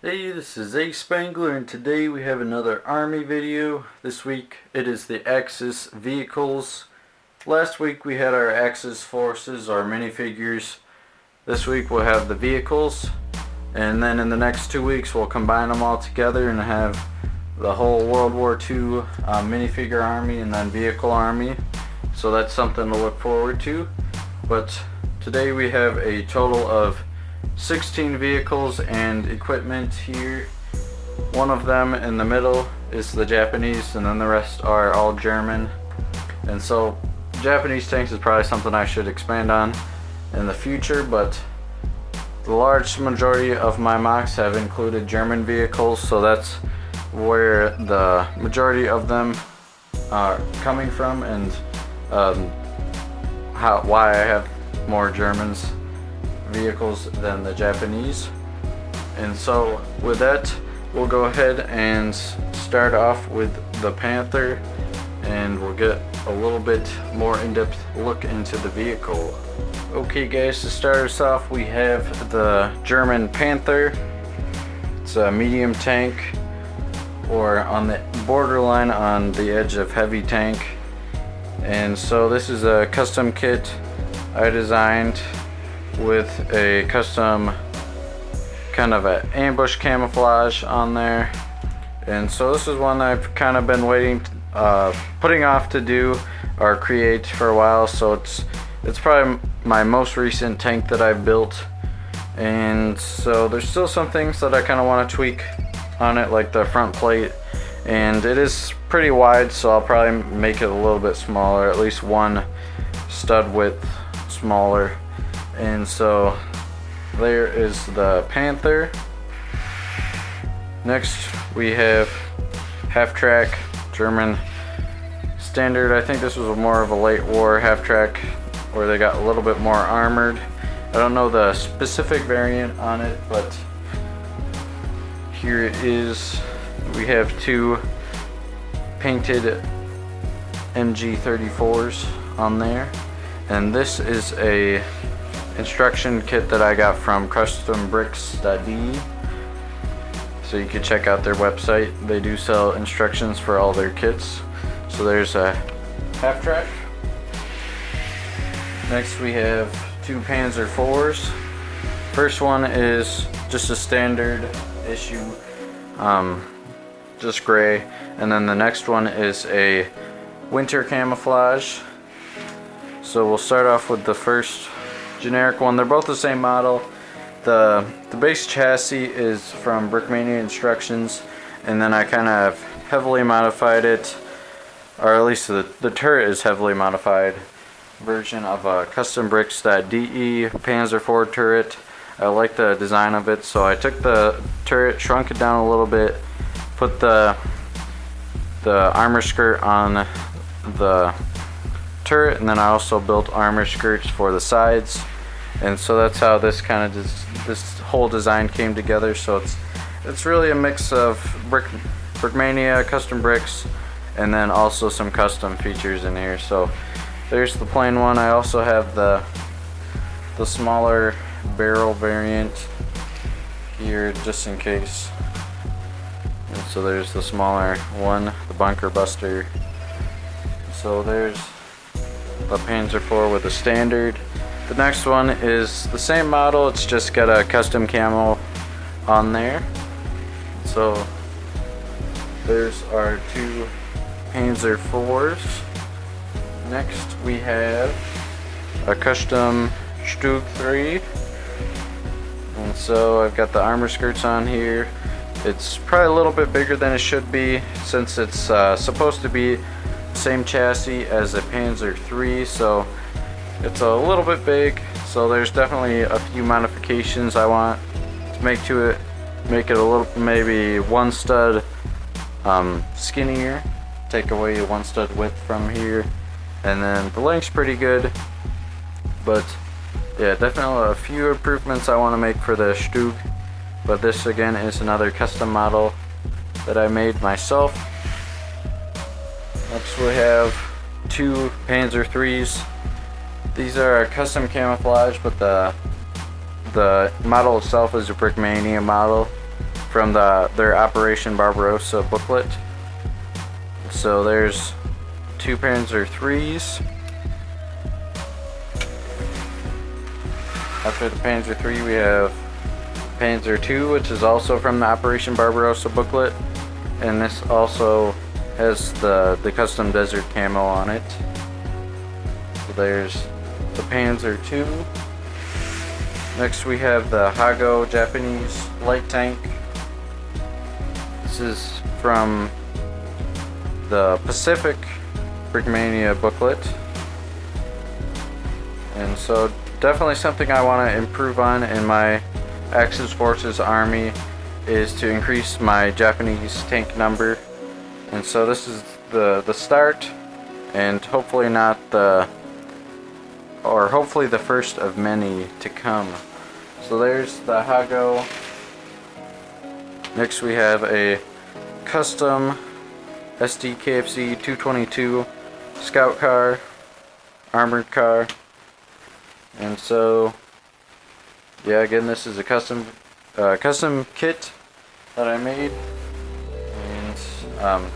Hey, this is ASpengler, and today we have another Army video. This week it is the Axis vehicles. Last week we had our Axis forces, our minifigures. This week we'll have the vehicles, and then in the next 2 weeks we'll combine them all together and have the whole World War II minifigure army and then vehicle army. So that's something to look forward to. But today we have a total of 16 vehicles and equipment here. One of them in the middle is the Japanese, and then the rest are all German. And so Japanese tanks is probably something I should expand on in the future, but the large majority of my mocks have included German vehicles, so that's where the majority of them are coming from, and why I have more Germans vehicles than the Japanese. And so with that, we'll go ahead and start off with the Panther, and we'll get a little bit more in-depth look into the vehicle. Okay guys, to start us off we have the German Panther. It's a medium tank, or on the borderline on the edge of heavy tank. And so this is a custom kit I designed with a custom kind of an ambush camouflage on there. And so this is one I've kind of been putting off to do or create for a while, so it's probably my most recent tank that I've built. And so there's still some things that I kind of want to tweak on it, like the front plate, and it is pretty wide, so I'll probably make it a little bit smaller, at least one stud width smaller. And so there is the Panther. Next we have half-track German standard. I think this was more of a late war half-track where they got a little bit more armored. I don't know the specific variant on it, but here it is. We have two painted MG34s on there, and this is a instruction kit that I got from custombricks.de, so you can check out their website. They do sell instructions for all their kits. So there's a half-track. Next we have two Panzer IVs. First one is just a standard issue, just gray, and then the next one is a winter camouflage. So we'll start off with the first generic one. They're both the same model. The base chassis is from Brickmania Instructions, and then I kind of heavily modified it, or at least the turret is heavily modified version of a custombricks.de Panzer IV turret. I like the design of it, so I took the turret, shrunk it down a little bit, put the armor skirt on the turret, and then I also built armor skirts for the sides. And so that's how this this whole design came together. So it's really a mix of Brickmania, custom bricks, and then also some custom features in here. So there's the plain one. I also have the smaller barrel variant here just in case. And so there's the smaller one, the bunker buster. So there's the Panzer IV with the standard. The next one is the same model, it's just got a custom camo on there. So there's our two Panzer IVs. Next we have a custom Stug III. And so I've got the armor skirts on here. It's probably a little bit bigger than it should be, since it's supposed to be the same chassis as a Panzer III, so it's a little bit big. So there's definitely a few modifications I want to make to it. Make it a little, maybe one stud skinnier, take away one stud width from here, and then the length's pretty good. But yeah, definitely a few improvements I want to make for the Stug. But this again is another custom model that I made myself. Next we have two Panzer IIIs. These are a custom camouflage, but the model itself is a Brickmania model. from their Operation Barbarossa booklet. So there's 2 Panzer IIIs. After the Panzer III we have Panzer II, which is also from the Operation Barbarossa booklet, and this also has the custom desert camo on it. So there's the Panzer II. Next we have the Hago Japanese light tank. This is from the Pacific Brickmania booklet, and so definitely something I want to improve on in my Axis Forces army is to increase my Japanese tank number. And so this is the start, and hopefully not the, or hopefully the first of many to come. So there's the Hago. Next we have a custom SDKFZ 222 scout car, armored car. And so, yeah, again, this is a custom kit that I made, and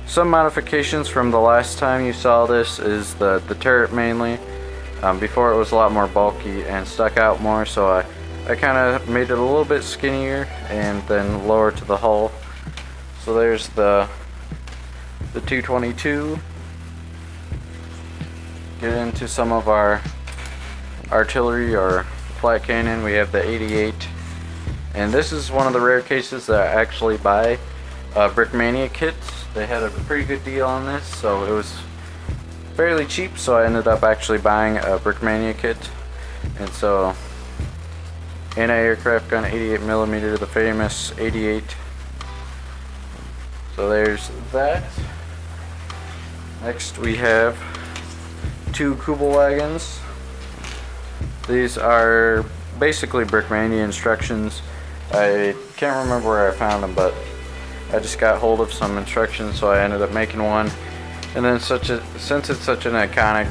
some modifications from the last time you saw this is the turret mainly. Before it was a lot more bulky and stuck out more, so I kind of made it a little bit skinnier and then lower to the hull. So there's the 222. Get into some of our artillery or flat cannon. We have the 88, and this is one of the rare cases that I actually buy Brickmania kits. They had a pretty good deal on this, so it was fairly cheap, so I ended up actually buying a Brickmania kit. And so anti-aircraft gun 88mm, the famous 88. So there's that. Next we have 2 Kubelwagens. These are basically Brickmania instructions. I can't remember where I found them, but I just got hold of some instructions, so I ended up making one. And then since it's such an iconic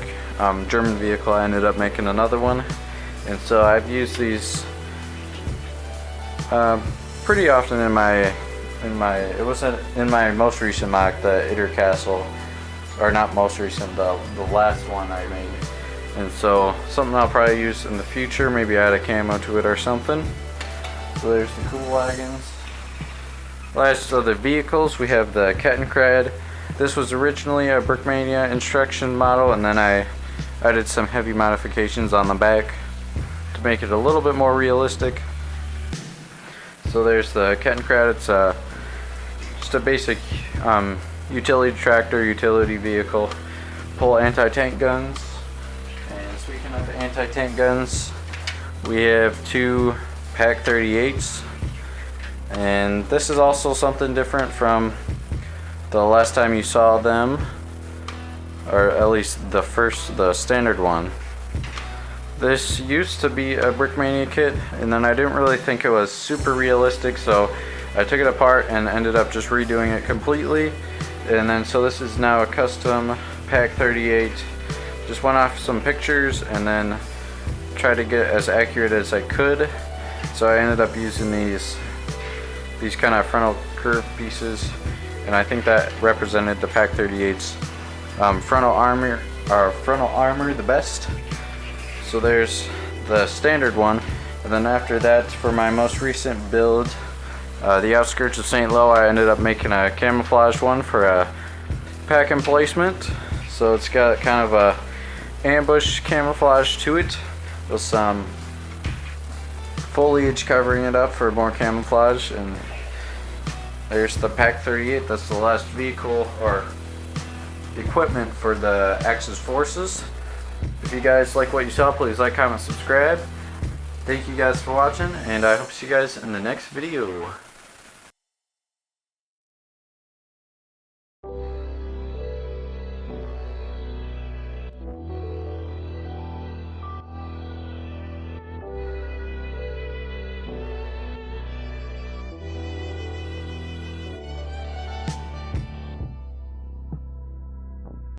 German vehicle, I ended up making another one. And so I've used these pretty often in my most recent mock, the Itter Castle, or not most recent, the last one I made. And so something I'll probably use in the future, maybe add a camo to it or something. So there's the Kubelwagens. Last of the vehicles, we have the Kettenkrad. This was originally a Brickmania instruction model, and then I did some heavy modifications on the back to make it a little bit more realistic. So there's the Kettenkrad. It's just a basic utility tractor, utility vehicle. Pull anti-tank guns. And speaking of anti-tank guns, we have 2 Pak 38s. And this is also something different from the last time you saw them, or at least the standard one. This used to be a Brickmania kit, and then I didn't really think it was super realistic, so I took it apart and ended up just redoing it completely. And then so this is now a custom Pak 38. Just went off some pictures and then tried to get as accurate as I could. So I ended up using these kind of frontal curved pieces, and I think that represented the Pak 38's frontal armor the best. So there's the standard one, and then after that, for my most recent build, the outskirts of St. Lo, I ended up making a camouflage one for a pack emplacement. So it's got kind of a ambush camouflage to it with some foliage covering it up for more camouflage. And there's the Pak 38. That's the last vehicle or equipment for the Axis forces. If you guys like what you saw, please like, comment, subscribe. Thank you guys for watching, and I hope to see you guys in the next video.